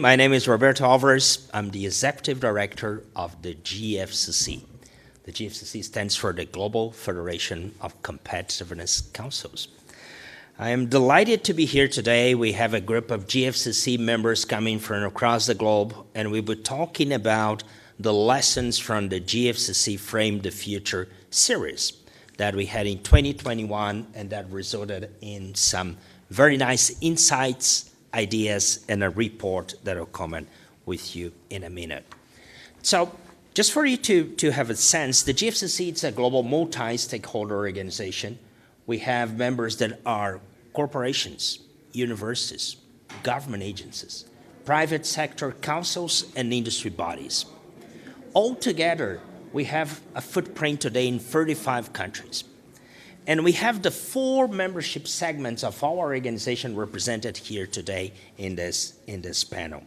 My name is Roberto Alvarez. I'm the Executive Director of the GFCC. The GFCC stands for the Global Federation of Competitiveness Councils. I am delighted to be here today. We have a group of GFCC members coming from across the globe, and we'll be talking about the lessons from the GFCC Frame the Future series that we had in 2021, and that resulted in some very nice insights, ideas, and a report that will comment with you in a minute. So just for you to have a sense, the GFCC is a global multi-stakeholder organization. We have members that are corporations, universities, government agencies, private sector councils, and industry bodies. Altogether, we have a footprint today in 35 countries. And we have the 4 membership segments of our organization represented here today in this panel.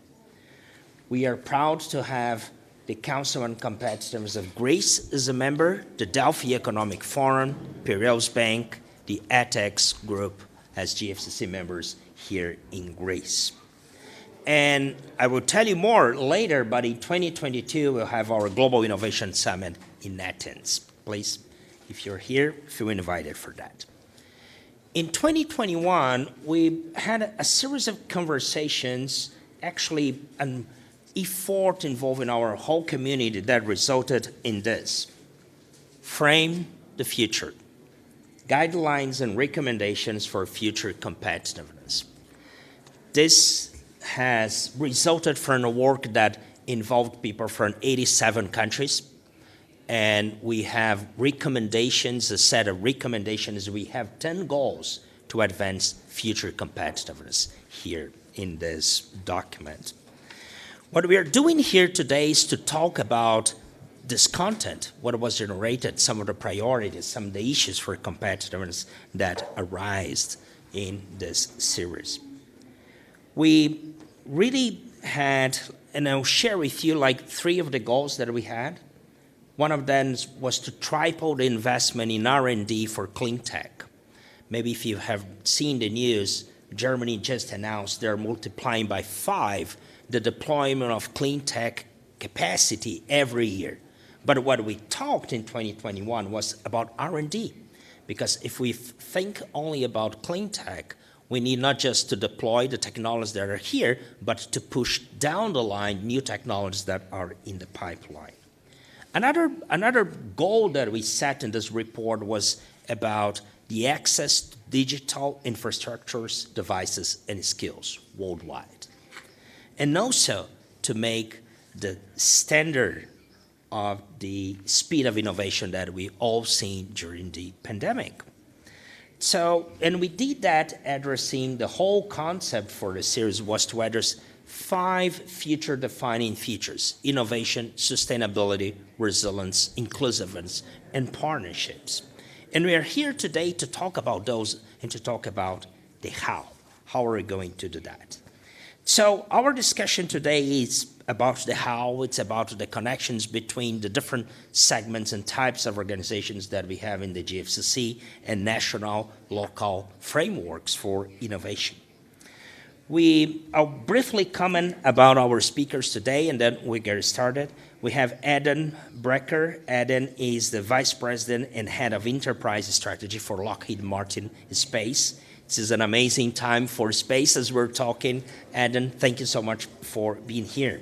We are proud to have the Council on Competitiveness of Greece as a member, the Delphi Economic Forum, Piraeus Bank, the ATEX Group as GFCC members here in Greece. And I will tell you more later, but in 2022, we'll have our Global Innovation Summit in Athens. Please, if you're here, feel invited for that. In 2021, we had a series of conversations, actually an effort involving our whole community that resulted in this. Frame the future. Guidelines and recommendations for future competitiveness. This has resulted from a work that involved people from 87 countries. And we have recommendations, a set of recommendations. We have 10 goals to advance future competitiveness here in this document. What we are doing here today is to talk about this content, what was generated, some of the priorities, some of the issues for competitiveness that arise in this series. We really had, and I'll share with you like 3 of the goals that we had. One of them was to triple the investment in R&D for clean tech. Maybe if you have seen the news, Germany just announced they're multiplying by 5 the deployment of clean tech capacity every year. But what we talked in 2021 was about R&D, because if we think only about clean tech, we need not just to deploy the technologies that are here, but to push down the line new technologies that are in the pipeline. Another goal that we set in this report was about the access to digital infrastructures, devices, and skills worldwide. And also to make the standard of the speed of innovation that we all seen during the pandemic. So, and we did that addressing the whole concept for the series was to address 5 future-defining features: innovation, sustainability, resilience, inclusiveness, and partnerships. And we are here today to talk about those and to talk about the how. How are we going to do that? So our discussion today is about the how. It's about the connections between the different segments and types of organizations that we have in the GFCC and national, local frameworks for innovation. I'll briefly comment about our speakers today, and then we get started. We have Eden Broecker. Eden is the Vice President and Head of Enterprise Strategy for Lockheed Martin Space. This is an amazing time for space as we're talking. Eden, thank you so much for being here.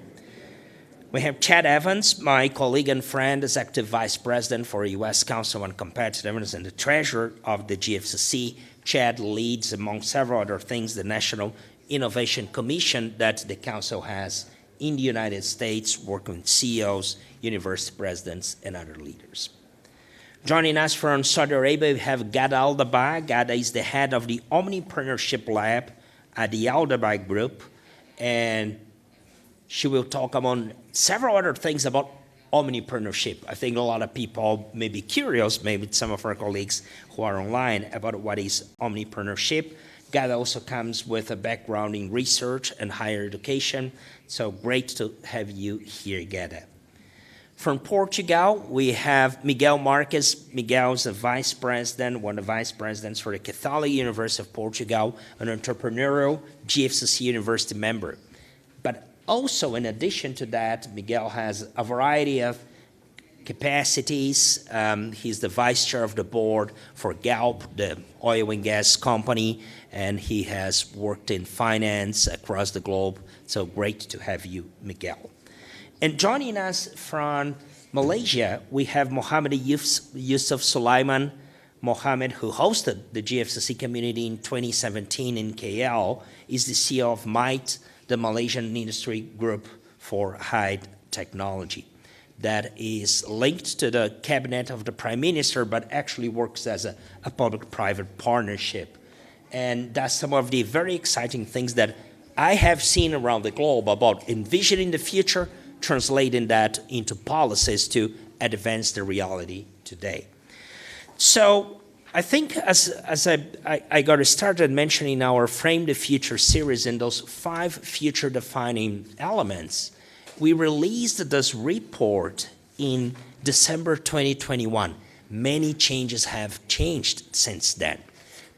We have Chad Evans, my colleague and friend, Executive Vice President for U.S. Council on Competitiveness and the Treasurer of the GFCC. Chad leads, among several other things, the National Innovation Commission that the Council has in the United States, working with CEOs, university presidents, and other leaders. Joining us from Saudi Arabia, we have Ghada Al-Dabbagh. Ghada is the head of the Omnipreneurship Lab at the Al-Dabbagh Group, and she will talk among several other things about omnipreneurship. I think a lot of people may be curious, maybe some of our colleagues who are online, about what is omnipreneurship. Ghada also comes with a background in research and higher education, so great to have you here, Ghada. From Portugal, we have Miguel Marques. Miguel is a vice president, one of the vice presidents for the Católica University of Portugal, an entrepreneurial GFCC university member. But Also, in addition to that, Miguel has a variety of capacities. He's the vice chair of the board for Galp, the oil and gas company, and he has worked in finance across the globe. So great to have you, Miguel. And joining us from Malaysia, we have Mohammed Yusoff Sulaiman. Mohammed, who hosted the GFCC community in 2017 in KL, is the CEO of MITE, the Malaysian industry group for high technology, that is linked to the cabinet of the Prime Minister, but actually works as a public-private partnership. And that's some of the very exciting things that I have seen around the globe about envisioning the future, translating that into policies to advance the reality today. So I think as I got started mentioning our Frame the Future series and those 5 future-defining elements, we released this report in December 2021. Many changes have changed since then.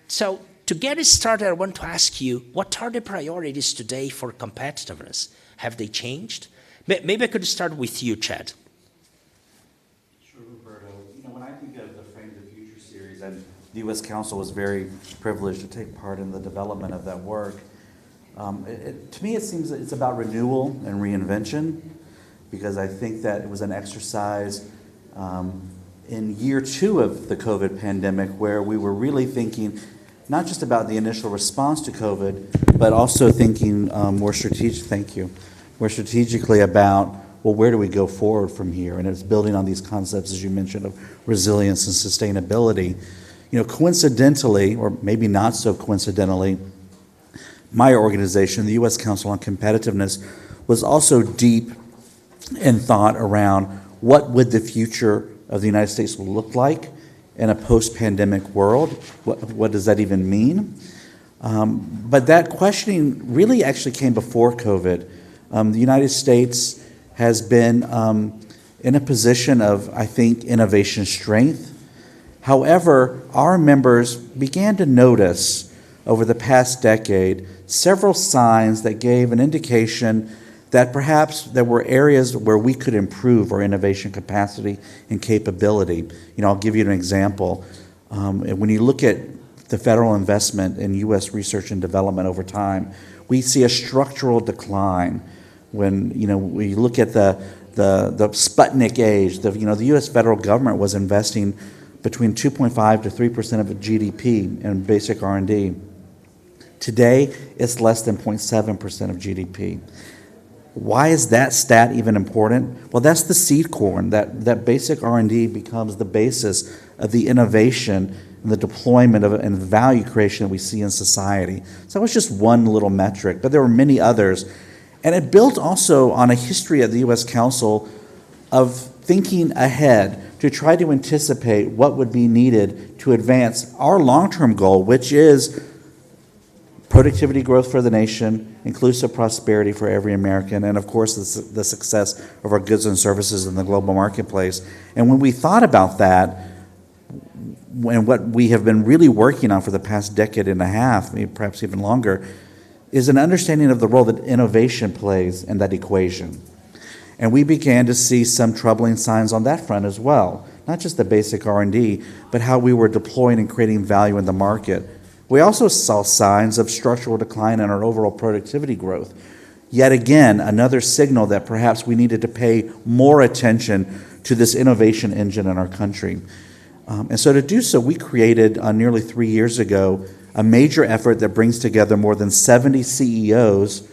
So to get it started, I want to ask you, what are the priorities today for competitiveness? Have they changed? Maybe I could start with you, Chad. Sure, Roberto. When I think of the Frame the Future series, and the U.S. Council was very privileged to take part in the development of that work, to me it seems that it's about renewal and reinvention, because I think that it was an exercise in year 2 of the COVID pandemic where we were really thinking not just about the initial response to COVID, but also thinking more strategically about, well, where do we go forward from here? And it's building on these concepts, as you mentioned, of resilience and sustainability. Coincidentally, or maybe not so coincidentally, my organization, the U.S. Council on Competitiveness, was also deep in thought around what would the future of the United States look like in a post-pandemic world. What does that even mean? But that questioning really actually came before COVID. The United States has been in a position of, I think, innovation strength. However, our members began to notice over the past decade several signs that gave an indication that perhaps there were areas where we could improve our innovation capacity and capability. I'll give you an example. When you look at the federal investment in U.S. research and development over time, we see a structural decline. When we look at the Sputnik age, the U.S. federal government was investing between 2.5 to 3% of GDP in basic R&D. Today, it's less than 0.7% of GDP. Why is that stat even important? Well, that's the seed corn. That basic R&D becomes the basis of the innovation and the deployment of and the value creation that we see in society. So that was just one little metric, but there were many others. And it built also on a history of the U.S. Council of thinking ahead to try to anticipate what would be needed to advance our long-term goal, which is productivity growth for the nation, inclusive prosperity for every American, and of course the success of our goods and services in the global marketplace. And when we thought about that, and what we have been really working on for the past decade and a half, maybe perhaps even longer, is an understanding of the role that innovation plays in that equation. And we began to see some troubling signs on that front as well, not just the basic R&D, but how we were deploying and creating value in the market. We also saw signs of structural decline in our overall productivity growth. Yet again, another signal that perhaps we needed to pay more attention to this innovation engine in our country. And so to do so, we created nearly 3 years ago a major effort that brings together more than 70 CEOs,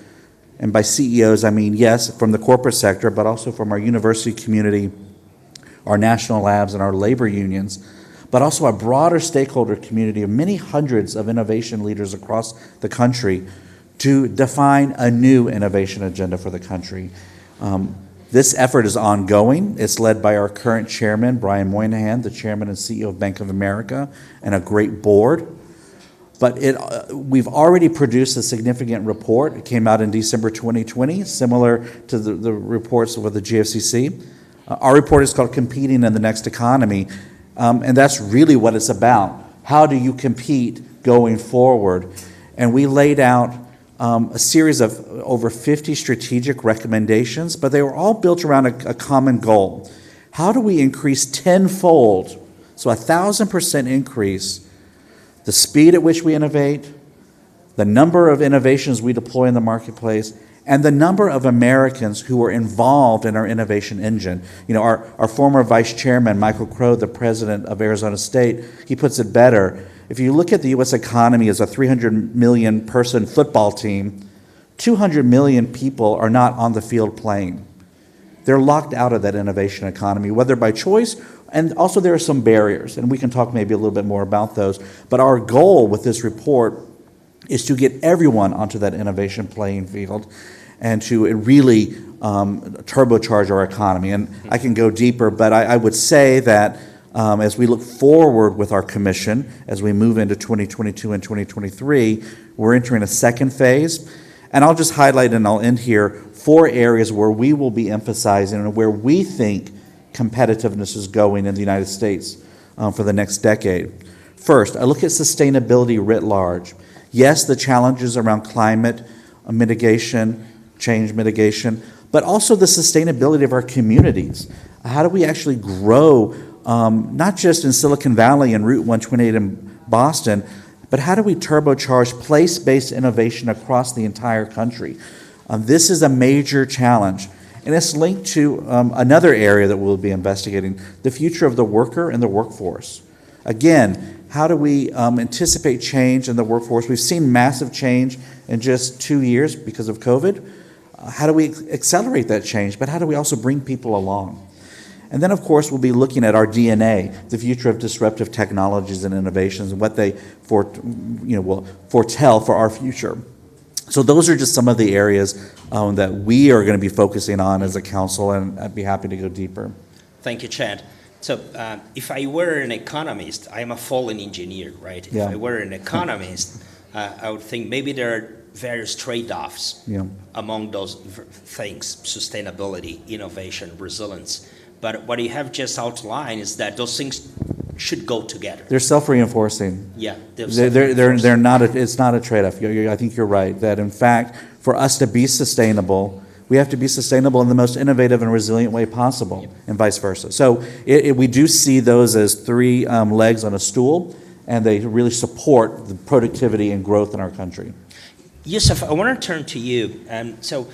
and by CEOs I mean, yes, from the corporate sector, but also from our university community, our national labs, and our labor unions, but also a broader stakeholder community of many hundreds of innovation leaders across the country to define a new innovation agenda for the country. This effort is ongoing. It's led by our current chairman, Brian Moynihan, the chairman and CEO of Bank of America, and a great board. But we've already produced a significant report. It came out in December 2020, similar to the reports with the GFCC. Our report is called Competing in the Next Economy, and that's really what it's about. How do you compete going forward? And we laid out a series of over 50 strategic recommendations, but they were all built around a common goal. How do we increase tenfold, so 1,000% increase, the speed at which we innovate, the number of innovations we deploy in the marketplace, and the number of Americans who are involved in our innovation engine. You know, our former vice chairman, Michael Crow, the president of Arizona State, he puts it better. If you look at the U.S. economy as a 300 million person football team, 200 million people are not on the field playing. They're locked out of that innovation economy, whether by choice, and also there are some barriers, and we can talk maybe a little bit more about those. But our goal with this report is to get everyone onto that innovation playing field and to really turbocharge our economy. And I can go deeper, but I would say that as we look forward with our commission, as we move into 2022 and 2023, we're entering a second phase. And I'll just highlight, and I'll end here, 4 areas where we will be emphasizing and where we think competitiveness is going in the United States for the next decade. First, I look at sustainability writ large. Yes, the challenges around climate mitigation, change mitigation, but also the sustainability of our communities. How do we actually grow, not just in Silicon Valley and Route 128 in Boston, but how do we turbocharge place-based innovation across the entire country? This is a major challenge, and it's linked to another area that we'll be investigating, the future of the worker and the workforce. Again, how do we anticipate change in the workforce? We've seen massive change in just 2 years because of COVID. How do we accelerate that change? But how do we also bring people along? And then, of course, we'll be looking at our DNA, the future of disruptive technologies and innovations, and what they will foretell for our future. So those are just some of the areas that we are going to be focusing on as a council, and I'd be happy to go deeper. Thank you, Chad. So if I were an economist, I'm a fallen engineer, right? Yeah. If I were an economist, I would think maybe there are various trade-offs among those things: sustainability, innovation, resilience. But what you have just outlined is that those things should go together. They're self-reinforcing. Yeah, they're not. It's not a trade-off. I think you're right. That in fact, for us to be sustainable, we have to be sustainable in the most innovative and resilient way possible, and vice versa. So we do see those as 3 legs on a stool, and they really support the productivity and growth in our country. Yusoff, I want to turn to you. So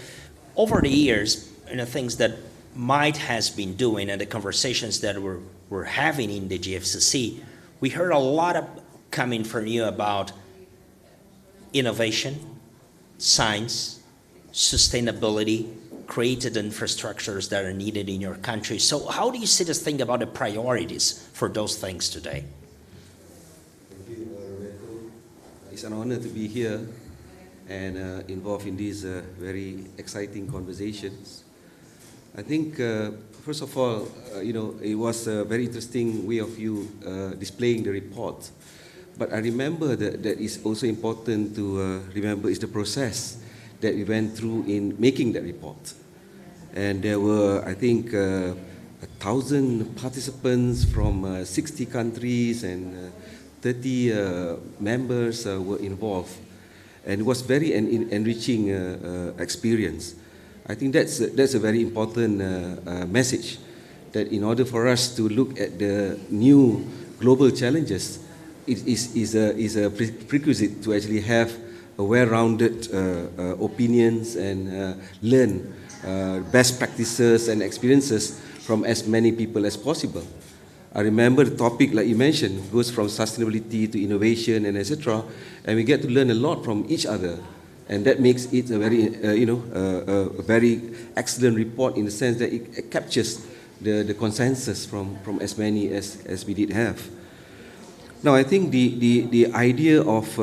over the years, things that Mohd has been doing and the conversations that we're having in the GFCC, we heard a lot of coming from you about innovation, science, sustainability, created infrastructures that are needed in your country. So how do you see this thing about the priorities for those things today? Thank you, Roberto. It's an honor to be here and involved in these very exciting conversations. I think, first of all, it was a very interesting way of you displaying the report. But I remember that it's also important to remember is the process that we went through in making that report. And there were, I think, 1,000 participants from 60 countries and 30 members were involved. And it was very enriching experience. I think that's a very important message, that in order for us to look at the new global challenges, it is a prerequisite to actually have a well-rounded opinions and learn best practices and experiences from as many people as possible. I remember the topic, like you mentioned, goes from sustainability to innovation and etc. And we get to learn a lot from each other. And that makes it a very, a very excellent report in the sense that it captures the consensus from as many as we did have. Now, I think the idea of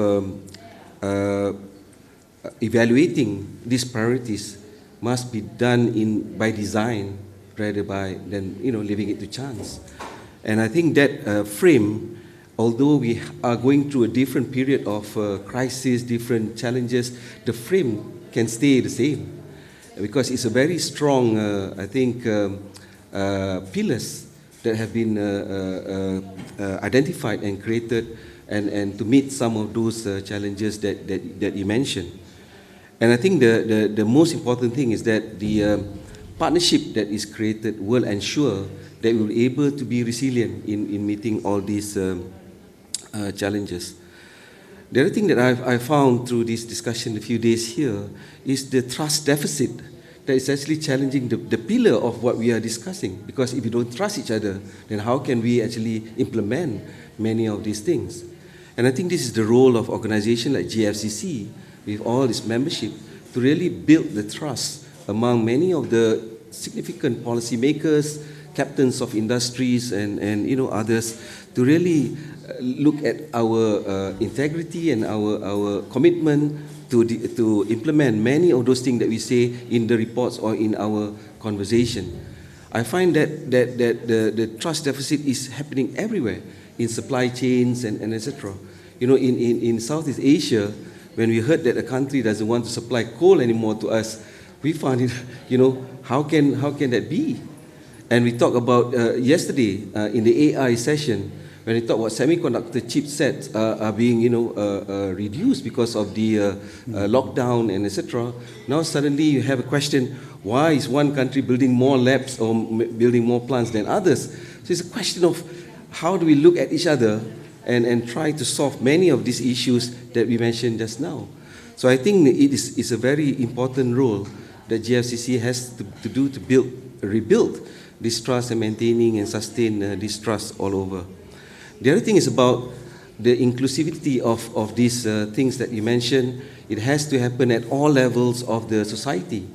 evaluating these priorities must be done by design rather than leaving it to chance. And I think that frame, although we are going through a different period of crisis, different challenges, the frame can stay the same, because it's a very strong, I think, pillars that have been identified and created and to meet some of those challenges that you mentioned. And I think the most important thing is that the partnership that is created will ensure that we will be able to be resilient in meeting all these challenges. The other thing that I found through this discussion a few days here is the trust deficit that is actually challenging the pillar of what we are discussing. Because if we don't trust each other, then how can we actually implement many of these things? And I think this is the role of organizations like GFCC, with all its membership, to really build the trust among many of the significant policymakers, captains of industries, and others, to really look at our integrity and our commitment to implement many of those things that we say in the reports or in our conversation. I find that the trust deficit is happening everywhere, in supply chains and etc. In Southeast Asia, when we heard that a country doesn't want to supply coal anymore to us, we found it, how can that be? And we talked about yesterday in the AI session, when we talk about semiconductor chipsets are being, reduced because of the lockdown and etc. Now suddenly you have a question: why is one country building more labs or building more plants than others? So it's a question of how do we look at each other and try to solve many of these issues that we mentioned just now. So I think it's a very important role that GFCC has to do to rebuild this trust and maintaining and sustain this trust all over. The other thing is about the inclusivity of these things that you mentioned. It has to happen at all levels of the society.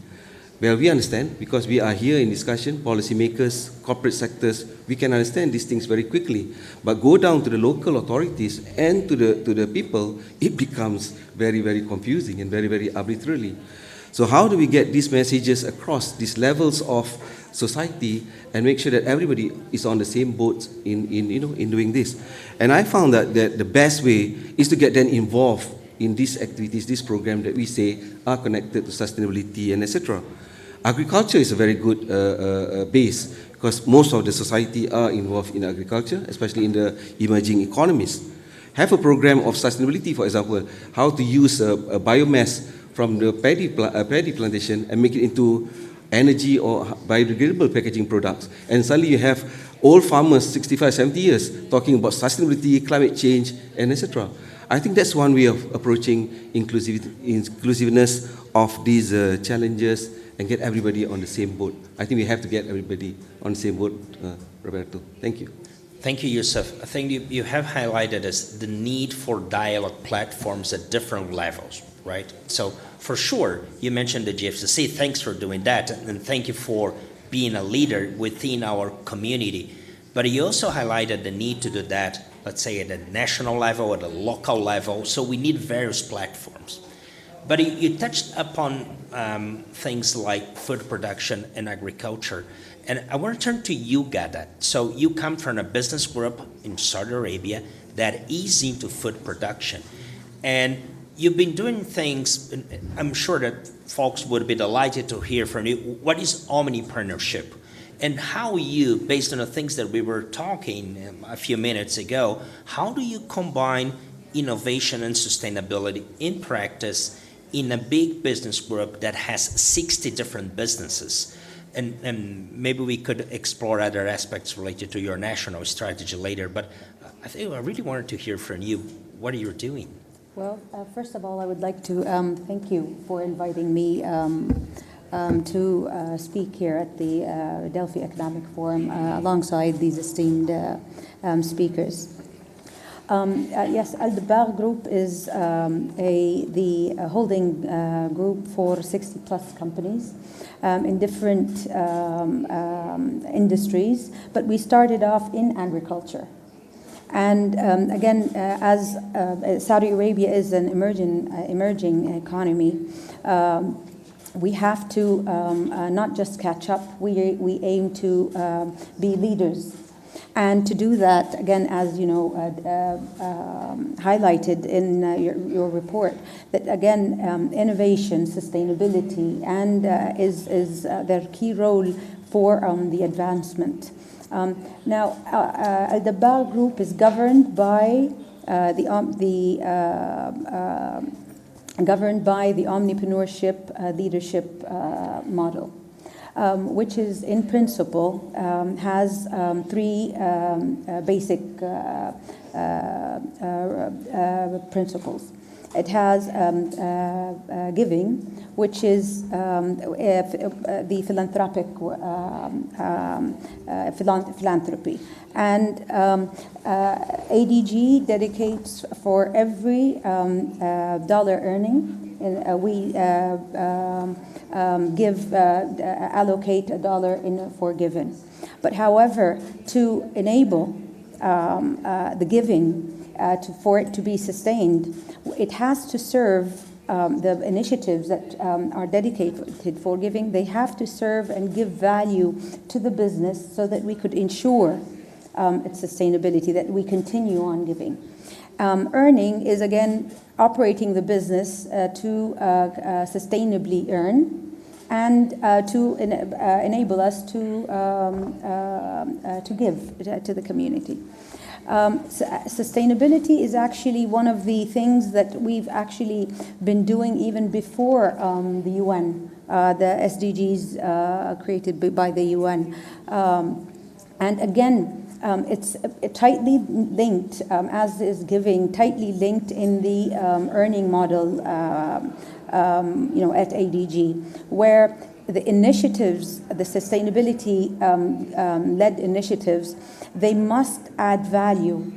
Well, we understand, because we are here in discussion, policymakers, corporate sectors, we can understand these things very quickly. But go down to the local authorities and to the people, it becomes very, very confusing and very, very arbitrarily. So how do we get these messages across these levels of society and make sure that everybody is on the same boat in doing this? And I found that the best way is to get them involved in these activities, this program that we say are connected to sustainability and etc. Agriculture is a very good base, because most of the society are involved in agriculture, especially in the emerging economies. Have a program of sustainability, for example, how to use a biomass from the paddy plantation and make it into energy or biodegradable packaging products. And suddenly you have old farmers, 65, 70 years, talking about sustainability, climate change, and etc. I think that's one way of approaching inclusiveness of these challenges and get everybody on the same boat. I think we have to get everybody on the same boat, Roberto. Thank you. Thank you, Yusoff. I think you have highlighted as the need for dialogue platforms at different levels, right? So for sure, you mentioned the GFCC. Thanks for doing that, and thank you for being a leader within our community. But you also highlighted the need to do that, let's say at a national level, at a local level. So we need various platforms. But you touched upon things like food production and agriculture. And I want to turn to you, Ghada. So you come from a business group in Saudi Arabia that is into food production. And you've been doing things, and I'm sure that folks would be delighted to hear from you. What is Omnipreneurship? And how you, based on the things that we were talking a few minutes ago, how do you combine innovation and sustainability in practice in a big business group that has 60 different businesses? And maybe we could explore other aspects related to your national strategy later, but I really wanted to hear from you. What are you doing? Well, first of all, I would like to thank you for inviting me to speak here at the Delphi Economic Forum alongside these esteemed speakers. Yes, Al-Dabbagh Group is the holding group for 60 plus companies in different industries, but we started off in agriculture. And again, as Saudi Arabia is an emerging economy, we have to not just catch up, we aim to be leaders. And to do that, again, as you know, highlighted in your report, that again, innovation, sustainability, and is their key role for the advancement. Now, Al-Dabbagh Group is governed by the governed by the Omnipreneurship leadership model, which is in principle has three basic principles. It has giving, which is the philanthropic philanthropy. And ADG dedicates for every dollar earning, we allocate $1 for giving. But however, to enable the giving for it to be sustained, it has to serve the initiatives that are dedicated for giving. They have to serve and give value to the business so that we could ensure its sustainability, that we continue on giving. Earning is, again, operating the business to sustainably earn and to enable us to give to the community. Sustainability is actually one of the things that we've actually been doing even before the UN, the SDGs created by the UN. And again, it's tightly linked, as is giving, tightly linked in the earning model, at ADG, where the initiatives, the sustainability-led initiatives, they must add value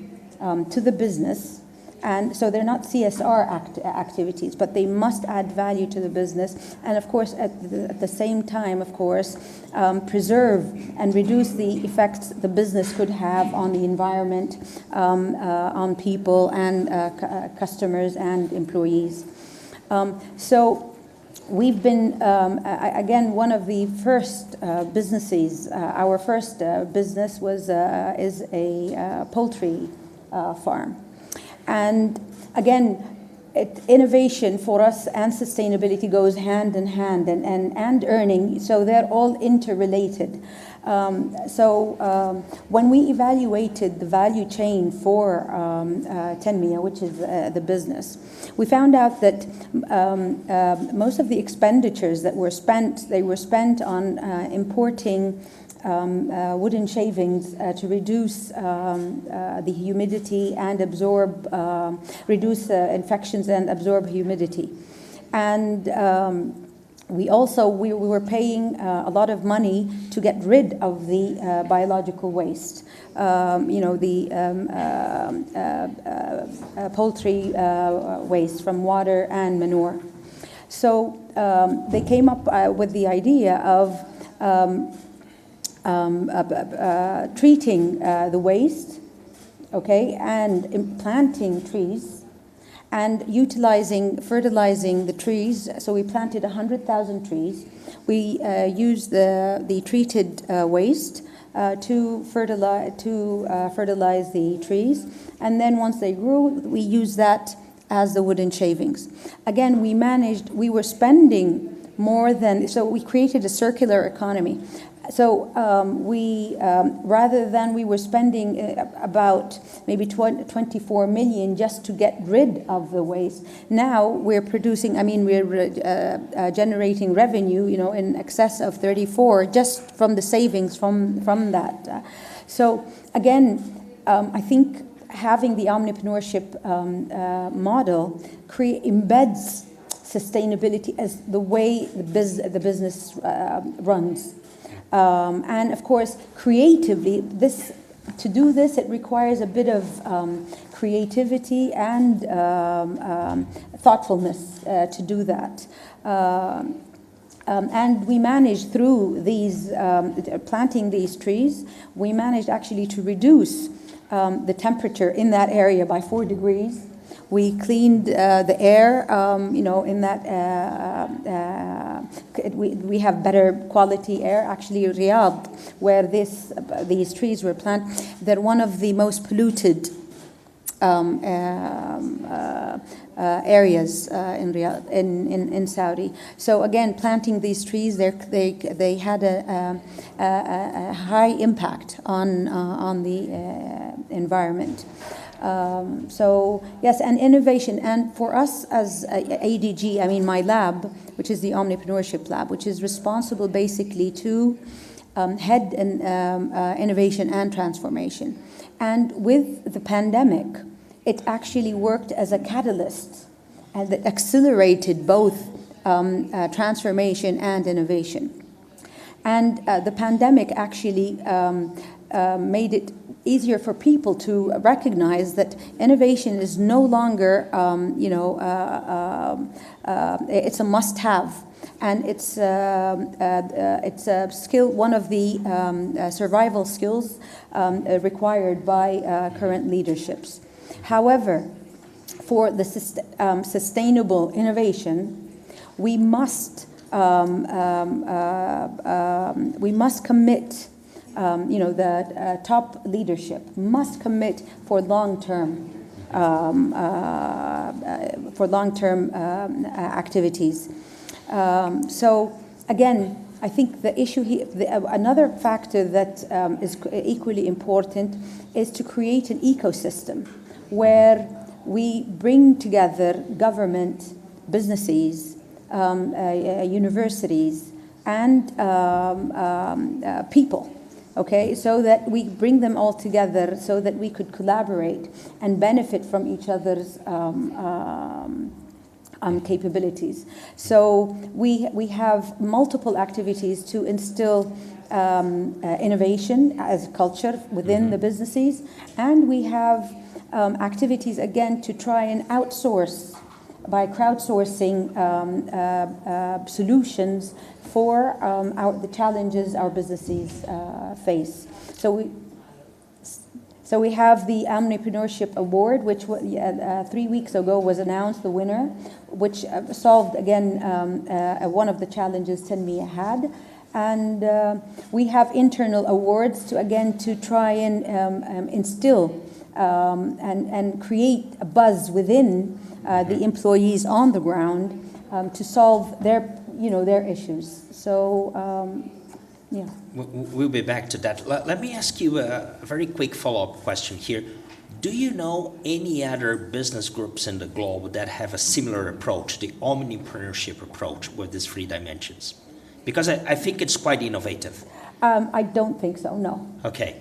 to the business. And so they're not CSR activities, but they must add value to the business. And of course, at the same time, of course, preserve and reduce the effects the business could have on the environment, on people and customers and employees. So we've been, again, one of the first businesses, our first business is a poultry farm. And again, innovation for us and sustainability goes hand in hand, and earning, so they're all interrelated. When we evaluated the value chain for Tanmiyah, which is the business, we found out that most of the expenditures that were spent, they were spent on importing wooden shavings to reduce the humidity and absorb, reduce infections and absorb humidity. And we were paying a lot of money to get rid of the biological waste, the poultry waste from water and manure. So they came up with the idea of treating the waste, okay, and planting trees and fertilizing the trees. So we planted 100,000 trees. We used the treated waste to fertilize the trees, and then once they grew, we used that as the wooden shavings. Again, we wwere spending more than, so we created a circular economy. So rather than we were spending about maybe 24 million just to get rid of the waste, now we're producing, we're generating revenue, in excess of 34 just from the savings from that. So again, I think having the omnipreneurship model embeds sustainability as the way the business runs. And of course, creatively, to do this, it requires a bit of creativity and thoughtfulness to do that. And we managed through these, planting these trees, we managed actually to reduce the temperature in that area by 4 degrees. We cleaned the air, in that we have better quality air. Actually, Riyadh, where these trees were planted, they're one of the most polluted areas in Riyadh, in Saudi. So again, planting these trees, they had a high impact on the environment. So yes, and innovation. And for us as ADG, I mean my lab, which is the Omnipreneurship Lab, which is responsible basically to head in, innovation and transformation. And with the pandemic, it actually worked as a catalyst and that accelerated both transformation and innovation. And the pandemic actually made it easier for people to recognize that innovation is no longer, it's a must-have, and it's a skill, one of the survival skills required by current leaderships. However, for the sustainable innovation, we must commit. The top leadership must commit for long-term activities. So again, I think the issue here, another factor that is equally important is to create an ecosystem where we bring together government, businesses, universities, and people. Okay, so that we bring them all together so that we could collaborate and benefit from each other's capabilities. So we have multiple activities to instill innovation as a culture within the businesses, and we have activities again to try and outsource by crowdsourcing solutions for the challenges our businesses face. So we have the Omnipreneurship Award, which 3 weeks ago was announced, the winner, which solved again one of the challenges Tanmiyya had. And we have internal awards to try and instill and create a buzz within the employees on the ground to solve their issues. So, yeah. We'll be back to that. Let me ask you a very quick follow-up question here. Do you know any other business groups in the globe that have a similar approach, the omnipreneurship approach with these 3 dimensions? Because I think it's quite innovative. I don't think so, no. Okay.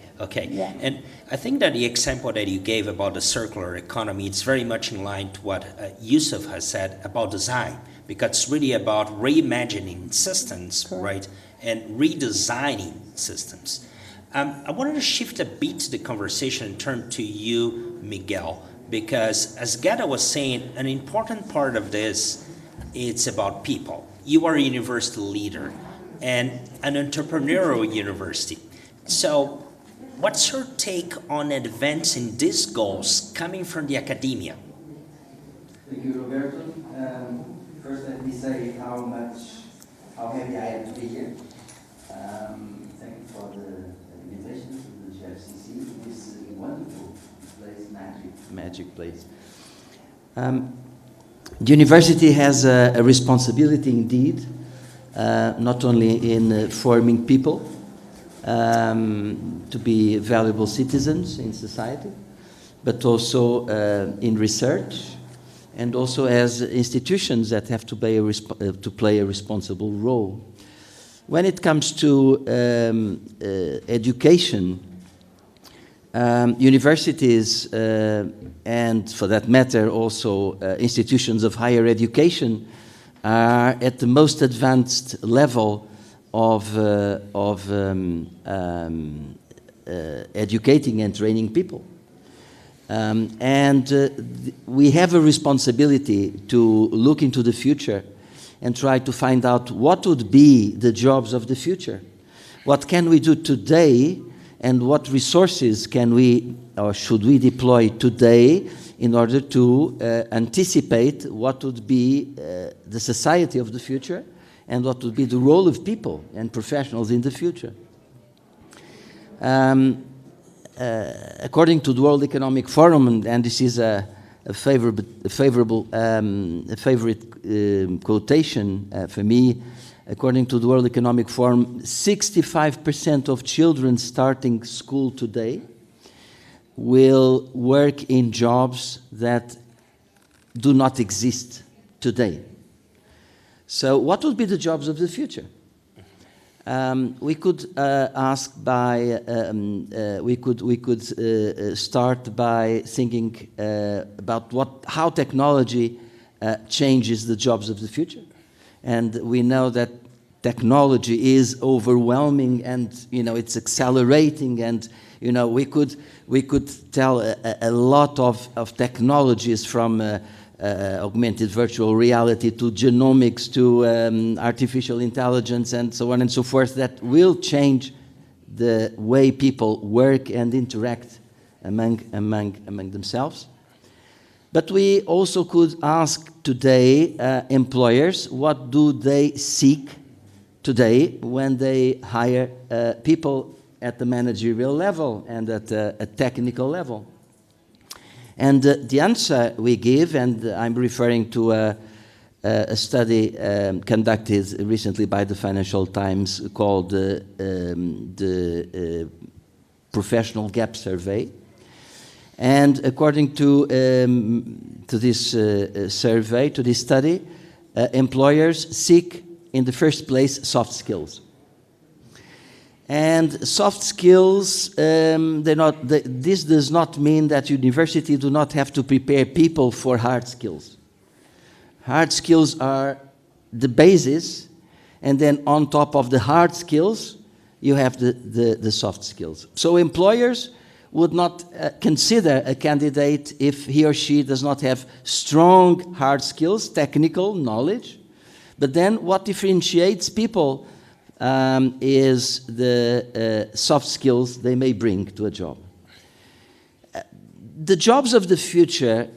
Yeah. And I think that the example that you gave about the circular economy, it's very much in line to what Yusoff has said about design, because it's really about reimagining systems, correct, right, and redesigning systems. I wanted to shift a bit the conversation and turn to you, Miguel, because as Ghada was saying, an important part of this, it's about people. You are a university leader and an entrepreneurial university. So what's your take on advancing these goals coming from the academia? Thank you, Roberto. First, let me say how happy I am to be here. Thank you for the invitation to the GFCC. This wonderful place, magic place. The university has a responsibility indeed, not only in forming people to be valuable citizens in society, but also in research, and also as institutions that have to play a responsible role. When it comes to education, universities and, for that matter, also institutions of higher education are at the most advanced level of educating and training people. We have a responsibility to look into the future and try to find out what would be the jobs of the future. What can we do today, and what resources can we or should we deploy today in order to anticipate what would be the society of the future and what would be the role of people and professionals in the future. According to the World Economic Forum, and this is a favorite quotation for me, according to the World Economic Forum, 65% of children starting school today will work in jobs that do not exist today. So what would be the jobs of the future? We could ask by, we could start by thinking about how technology changes the jobs of the future. And we know that technology is overwhelming, and it's accelerating, and we could tell a lot of technologies from augmented virtual reality to genomics to artificial intelligence and so on and so forth that will change the way people work and interact among themselves. But we also could ask today employers, what do they seek today when they hire people at the managerial level and at a technical level? And the answer we give, and I'm referring to a study conducted recently by the Financial Times called the Professional Gap Survey. And according to this survey, to this study, employers seek, in the first place, soft skills. And soft skills, this does not mean that universities do not have to prepare people for hard skills. Hard skills are the basis, and then on top of the hard skills, you have the soft skills. So employers would not consider a candidate if he or she does not have strong hard skills, technical knowledge. But then what differentiates people is the soft skills they may bring to a job. The jobs of the future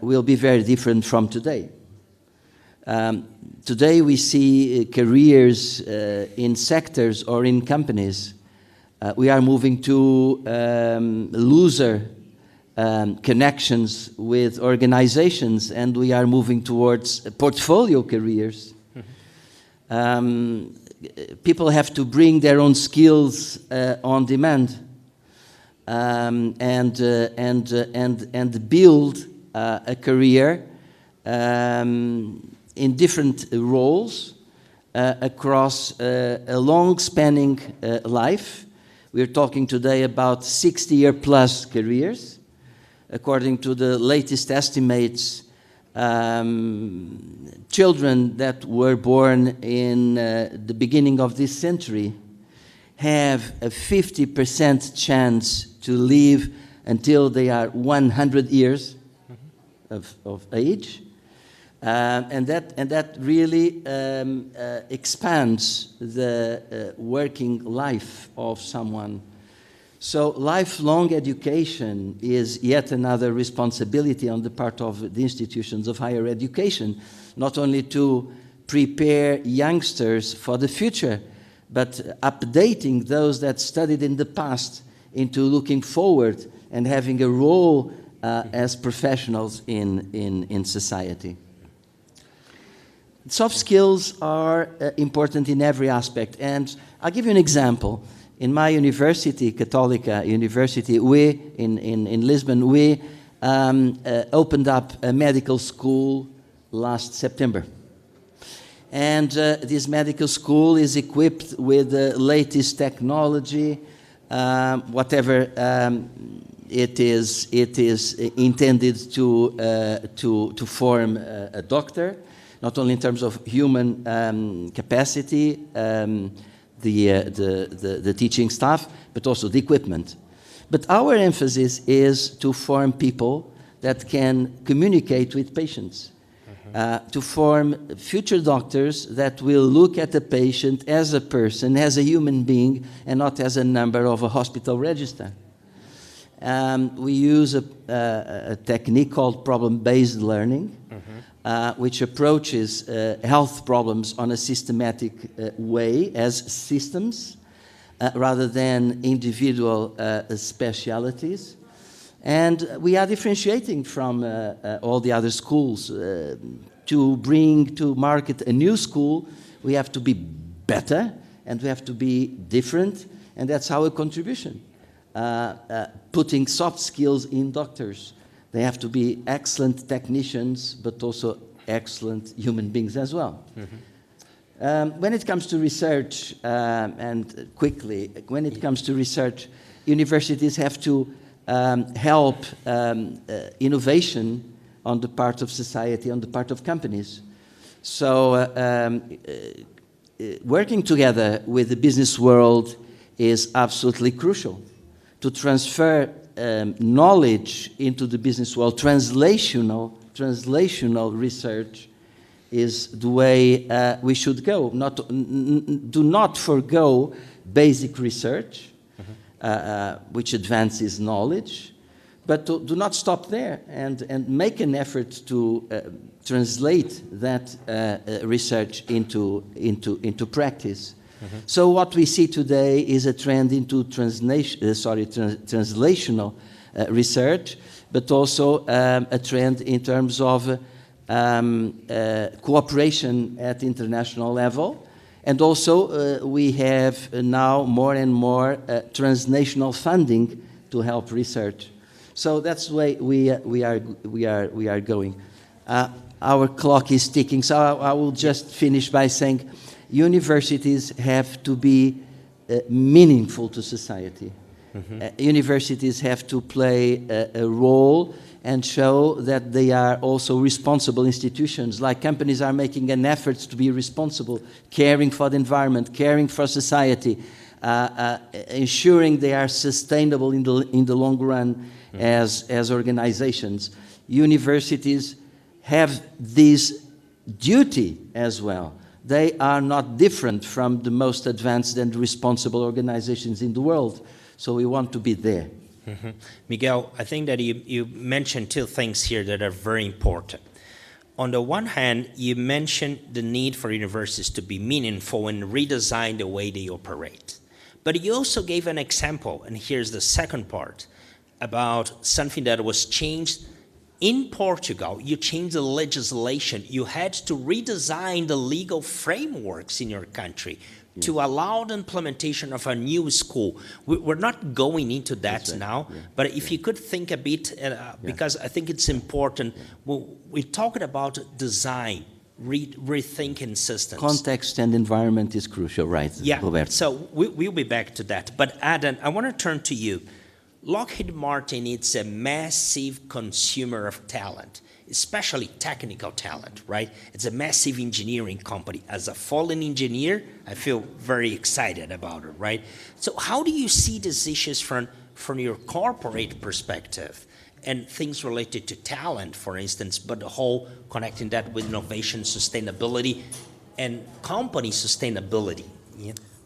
will be very different from today. Today we see careers in sectors or in companies. We are moving to looser connections with organizations, and we are moving towards portfolio careers. People have to bring their own skills on demand and build a career in different roles across a long-spanning life. We're talking today about 60-year-plus careers. According to the latest estimates, children that were born in the beginning of this century have a 50% chance to live until they are 100 years of age. And that really expands the working life of someone. So lifelong education is yet another responsibility on the part of the institutions of higher education, not only to prepare youngsters for the future, but updating those that studied in the past into looking forward and having a role as professionals in society. Soft skills are important in every aspect, and I'll give you an example. In my university, Católica University, we, in Lisbon, we opened up a medical school last September. And this medical school is equipped with the latest technology, whatever it is intended to form a doctor, not only in terms of human capacity, the teaching staff, but also the equipment. But our emphasis is to form people that can communicate with patients, to form future doctors that will look at the patient as a person, as a human being, and not as a number of a hospital register. We use a technique called problem-based learning, which approaches health problems on a systematic way as systems rather than individual specialities. And we are differentiating from all the other schools. To bring to market a new school, we have to be better and we have to be different, and that's our contribution. putting soft skills in doctors. They have to be excellent technicians, but also excellent human beings as well. When it comes to research, and quickly, when it comes to research, universities have to help innovation on the part of society, on the part of companies. So working together with the business world is absolutely crucial to transfer knowledge into the business world. Translational research is the way we should go. Do not forgo basic research, which advances knowledge, but do not stop there and make an effort to translate that research into practice. So what we see today is a trend into translational research, but also a trend in terms of cooperation at international level. And also we have now more and more transnational funding to help research. So that's the way we are going. Our clock is ticking, so I will just finish by saying universities have to be meaningful to society. Universities have to play a role and show that they are also responsible institutions, like companies are making an effort to be responsible, caring for the environment, caring for society, ensuring they are sustainable in the long run as organizations. Universities have this duty as well. They are not different from the most advanced and responsible organizations in the world. So we want to be there. Miguel, I think that you mentioned two things here that are very important. On the one hand, you mentioned the need for universities to be meaningful and redesign the way they operate. But you also gave an example, and here's the second part, about something that was changed in Portugal. You changed the legislation. You had to redesign the legal frameworks in your country to allow the implementation of a new school. We're not going into that now, but if you could think a bit, because I think it's important, we're talking about design, rethinking systems. Context and environment is crucial, right, Roberto? So we'll be back to that. But Adam, I want to turn to you. Lockheed Martin is a massive consumer of talent, especially technical talent, right? It's a massive engineering company. As a fallen engineer, I feel very excited about it, right? So how do you see these issues from your corporate perspective and things related to talent, for instance, but the whole connecting that with innovation, sustainability, and company sustainability?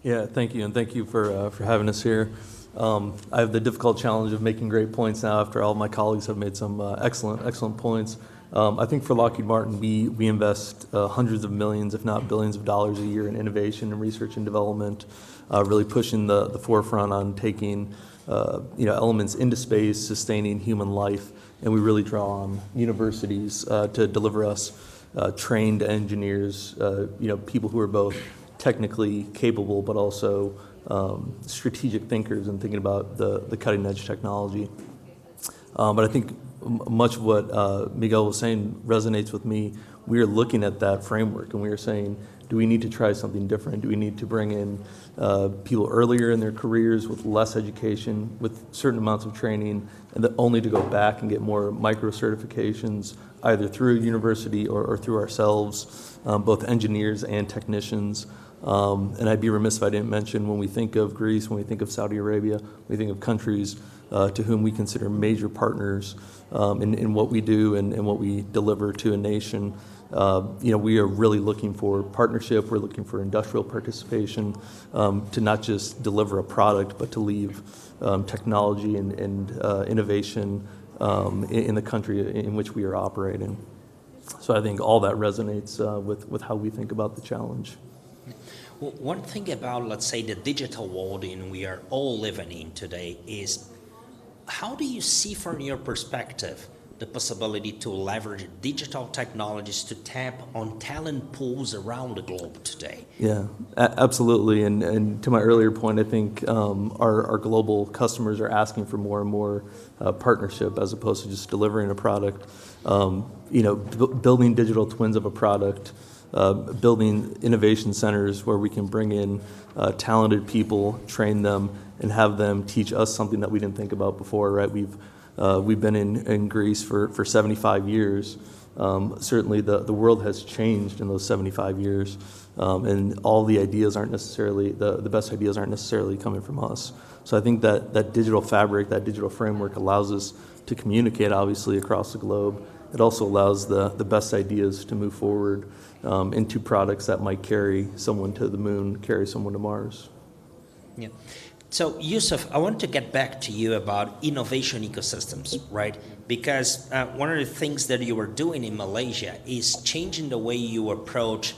Yeah, thank you, and thank you for having us here. I have the difficult challenge of making great points now after all my colleagues have made some excellent points. I think for Lockheed Martin, we invest hundreds of millions, if not billions of dollars a year in innovation and research and development, really pushing the forefront on taking elements into space, sustaining human life, and we really draw on universities to deliver us trained engineers, people who are both technically capable but also strategic thinkers and thinking about the cutting edge technology. But I think much of what Miguel was saying resonates with me. We are looking at that framework and we are saying, do we need to try something different? Do we need to bring in people earlier in their careers with less education, with certain amounts of training, and only to go back and get more micro certifications, either through university or through ourselves, both engineers and technicians. And I'd be remiss if I didn't mention, when we think of Greece, when we think of Saudi Arabia, we think of countries to whom we consider major partners in what we do and what we deliver to a nation. We are really looking for partnership. We're looking for industrial participation to not just deliver a product, but to leave technology and innovation in the country in which we are operating. So I think all that resonates with how we think about the challenge. Well, one thing about, let's say, the digital world in we are all living in today is, how do you see from your perspective the possibility to leverage digital technologies to tap on talent pools around the globe today. Yeah, absolutely. And to my earlier point, I think our global customers are asking for more and more partnership as opposed to just delivering a product. Building digital twins of a product, building innovation centers where we can bring in talented people, train them, and have them teach us something that we didn't think about before, right? We've been in Greece for 75 years. Certainly the world has changed in those 75 years, and all the ideas aren't necessarily, the best ideas aren't necessarily coming from us. So I think that digital fabric, that digital framework allows us to communicate obviously across the globe. It also allows the best ideas to move forward into products that might carry someone to the moon, carry someone to Mars. Yeah. So, Yusoff, I want to get back to you about innovation ecosystems, right? Because one of the things that you were doing in Malaysia is changing the way you approach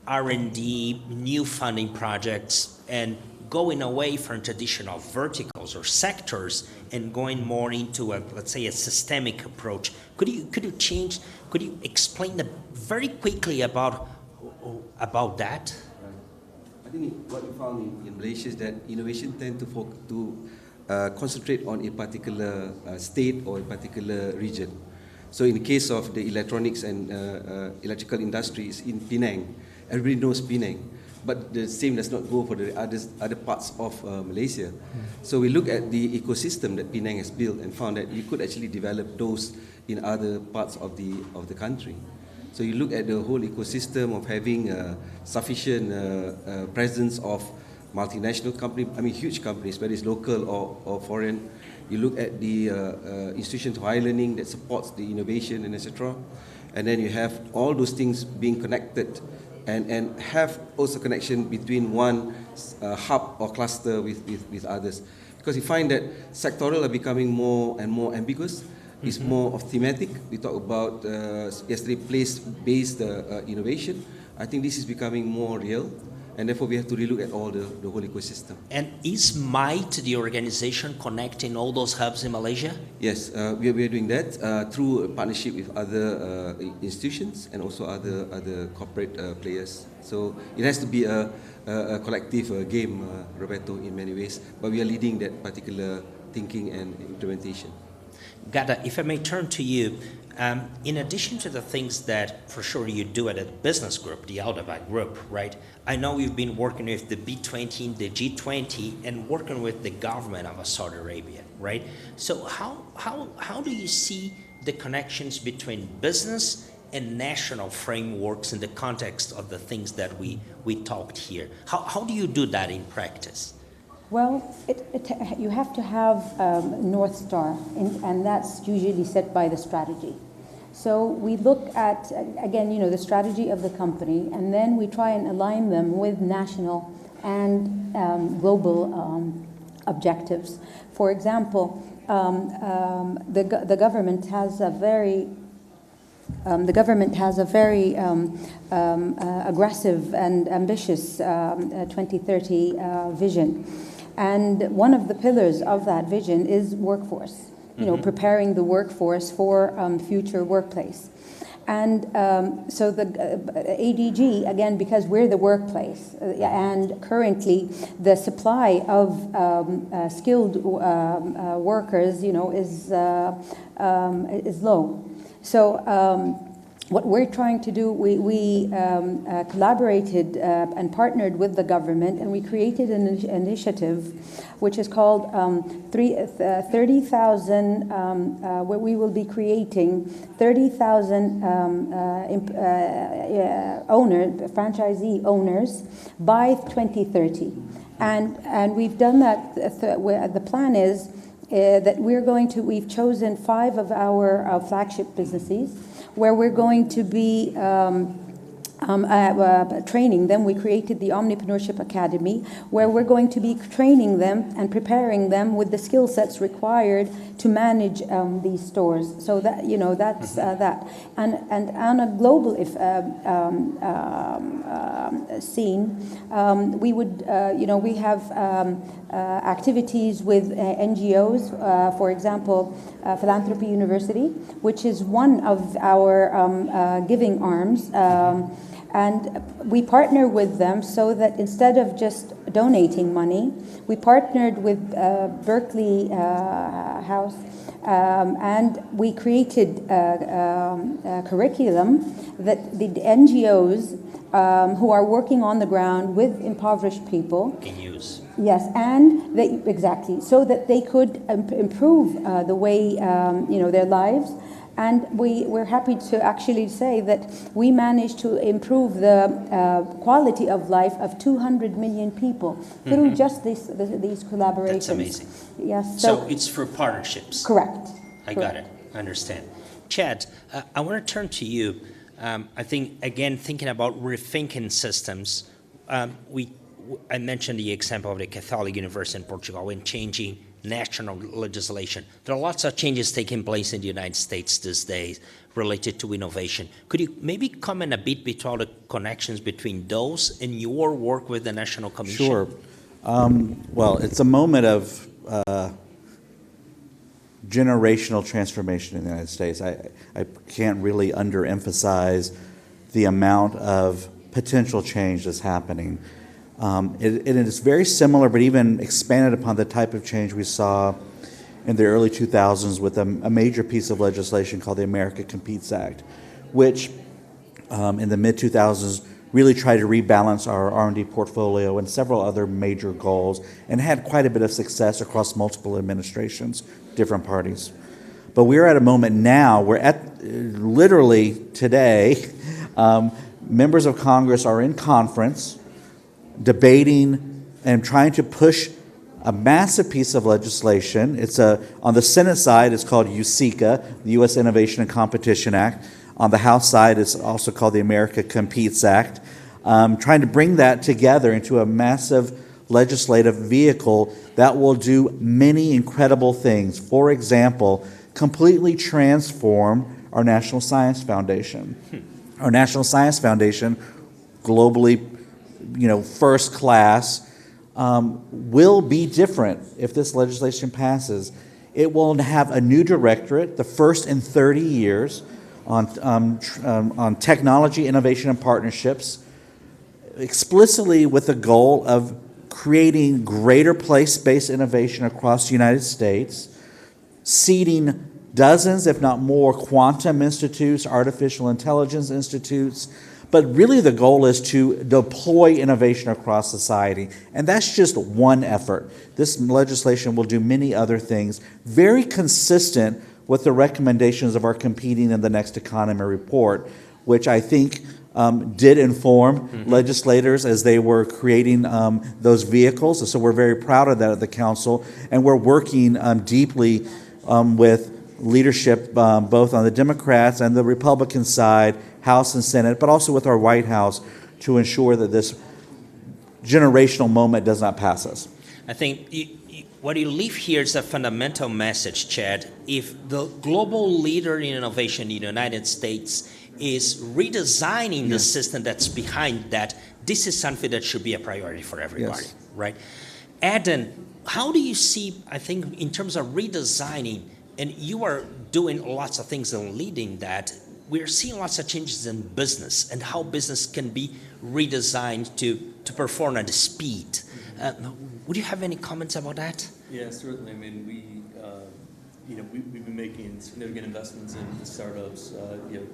R&D, new funding projects, and going away from traditional verticals or sectors and going more into let's say a systemic approach. Could you explain very quickly about that? I think what we found in Malaysia is that innovation tend to concentrate on a particular state or a particular region. So in the case of the electronics and electrical industries in Penang, everybody knows Penang, but the same does not go for the other parts of Malaysia. So we look at the ecosystem that Penang has built and found that you could actually develop those in other parts of the country. So you look at the whole ecosystem of having sufficient presence of multinational companies, huge companies, whether it's local or foreign. You look at the institutions of higher learning that supports the innovation and etc. And then you have all those things being connected and have also connection between one hub or cluster with others. Because you find that sectoral are becoming more and more ambiguous. It's more of thematic. We talked about yesterday place-based innovation. I think this is becoming more real, and therefore we have to relook at all the whole ecosystem. And is MIT, the organization, connecting all those hubs in Malaysia? Yes, we are doing that through a partnership with other institutions and also other corporate players. So it has to be a collective game, Roberto, in many ways, but we are leading that particular thinking and implementation. Ghada, if I may turn to you, in addition to the things that for sure you do at a business group, the Al-Dabbagh group, right? I know you've been working with the B20, the G20, and working with the government of Saudi Arabia, right? So how do you see the connections between business and national frameworks in the context of the things that we talked here? How do you do that in practice? Well, you have to have North Star, and that's usually set by the strategy. So we look at, again, the strategy of the company, and then we try and align them with national and global objectives. For example, the government has a very aggressive and ambitious 2030 vision. And one of the pillars of that vision is workforce, preparing the workforce for future workplace. And so the ADG, again, because we're the workplace, and currently the supply of skilled workers, is low. So what we're trying to do, we collaborated and partnered with the government, and we created an initiative which is called 30,000, where we will be creating 30,000 franchisee owners by 2030. And we've done that. The plan is that we've chosen 5 of our flagship businesses, where we're going to be training them. We created the Omnipreneurship Academy, where we're going to be training them and preparing them with the skill sets required to manage these stores. So that, you know, that's that. And on a global scene, we would, you know, we have activities with NGOs, for example, Philanthropy University, which is one of our giving arms. And we partner with them so that instead of just donating money, we partnered with Berkeley House, and we created a curriculum that the NGOs who are working on the ground with impoverished people can use. Yes, and they, exactly, so that they could improve the way, you know, their lives. And we're happy to actually say that we managed to improve the quality of life of 200 million people through just these collaborations. That's amazing. Yes. So it's for partnerships. Correct. I got it. I understand. Chad, I want to turn to you. I think, again, thinking about rethinking systems, I mentioned the example of the Catholic University in Portugal when changing national legislation. There are lots of changes taking place in the United States these days related to innovation. Could you maybe comment a bit between the connections between those and your work with the National Commission? Sure. Well, it's a moment of generational transformation in the United States. I can't really underemphasize the amount of potential change that's happening. It is very similar, but even expanded upon the type of change we saw in the early 2000s with a major piece of legislation called the America Competes Act, which in the mid-2000s really tried to rebalance our R&D portfolio and several other major goals, and had quite a bit of success across multiple administrations, different parties. But we're at a moment now where literally today, members of Congress are in conference debating and trying to push a massive piece of legislation. It's on the Senate side, it's called USICA, the U.S. Innovation and Competition Act. On the House side, it's also called the America Competes Act. Trying to bring that together into a massive legislative vehicle that will do many incredible things. For example, completely transform our National Science Foundation. Our National Science Foundation, globally, first class, will be different if this legislation passes. It will have a new directorate, the first in 30 years, on technology, innovation, and partnerships, explicitly with the goal of creating greater place-based innovation across the United States, seeding dozens, if not more, quantum institutes, artificial intelligence institutes. But really the goal is to deploy innovation across society. And that's just one effort. This legislation will do many other things, very consistent with the recommendations of our Competing in the Next Economy report, which I think did inform legislators as they were creating those vehicles. And so we're very proud of that at the Council. And we're working deeply with leadership both on the Democrats and the Republican side, House and Senate, but also with our White House to ensure that this generational moment does not pass us. I think what you leave here is a fundamental message, Chad. If the global leader in innovation in the United States is redesigning the system that's behind that, this is something that should be a priority for everybody, right? Adam, how do you see, I think, in terms of redesigning, and you are doing lots of things and leading that, we're seeing lots of changes in business and how business can be redesigned to perform at speed. Would you have any comments about that? Yeah, certainly. I mean, we've been making significant investments in startups,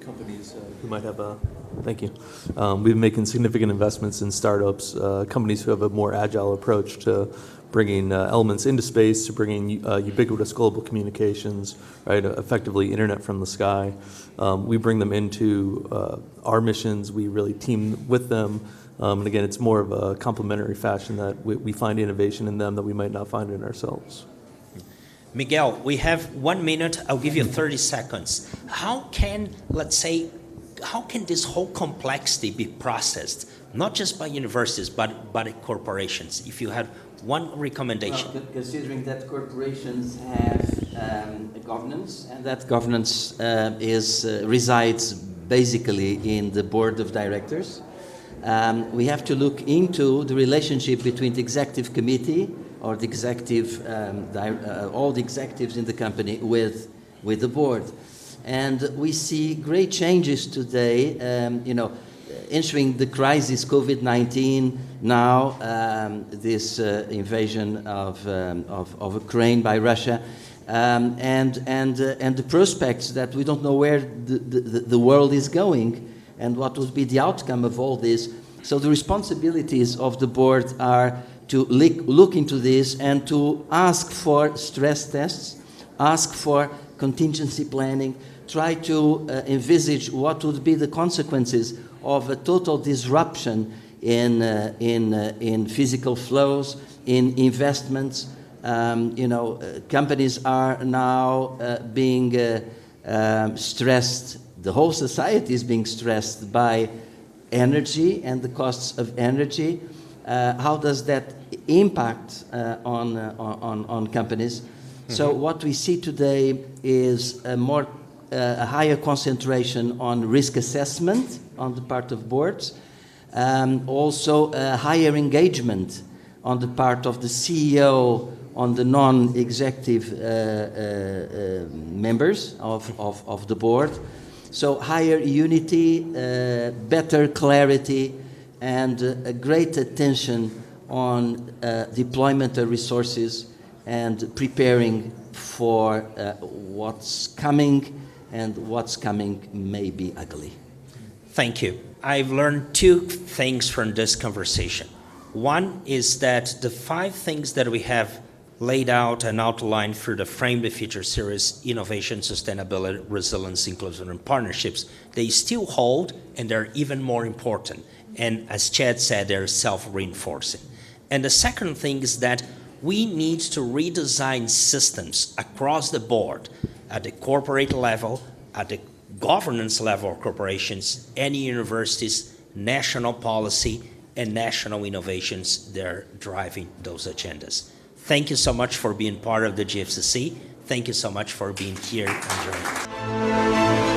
companies who might have thank you. We've been making significant investments in startups, companies who have a more agile approach to bringing elements into space, to bringing ubiquitous global communications, right? Effectively, internet from the sky. We bring them into our missions. We really team with them. And again, it's more of a complementary fashion that we find innovation in them that we might not find in ourselves. Miguel, we have 1 minute. I'll give you 30 seconds. How can, let's say, how can this whole complexity be processed, not just by universities, but by corporations? If you had one recommendation. Well, considering that corporations have a governance, and that governance resides basically in the board of directors, we have to look into the relationship between the executive committee or the executive, all the executives in the company with the board. And we see great changes today, entering the crisis, COVID-19, now this invasion of Ukraine by Russia, and the prospects that we don't know where the world is going and what will be the outcome of all this. So the responsibilities of the board are to look into this and to ask for stress tests, ask for contingency planning, try to envisage what would be the consequences of a total disruption in physical flows, in investments. Companies are now being stressed. The whole society is being stressed by energy and the costs of energy. How does that impact on companies? Mm-hmm. So what we see today is a higher concentration on risk assessment on the part of boards, also a higher engagement on the part of the CEO, on the non-executive members of the board. So higher unity, better clarity, and a great attention on deployment of resources and preparing for what's coming, and what's coming may be ugly. Thank you. I've learned two things from this conversation. One is that the 5 things that we have laid out and outlined through the Frame the Future series, innovation, sustainability, resilience, inclusion, and partnerships, they still hold, and they're even more important. And as Chad said, they're self-reinforcing. And the second thing is that we need to redesign systems across the board, at the corporate level, at the governance level of corporations, any universities, national policy, and national innovations, they're driving those agendas. Thank you so much for being part of the GFCC. Thank you so much for being here and joining us.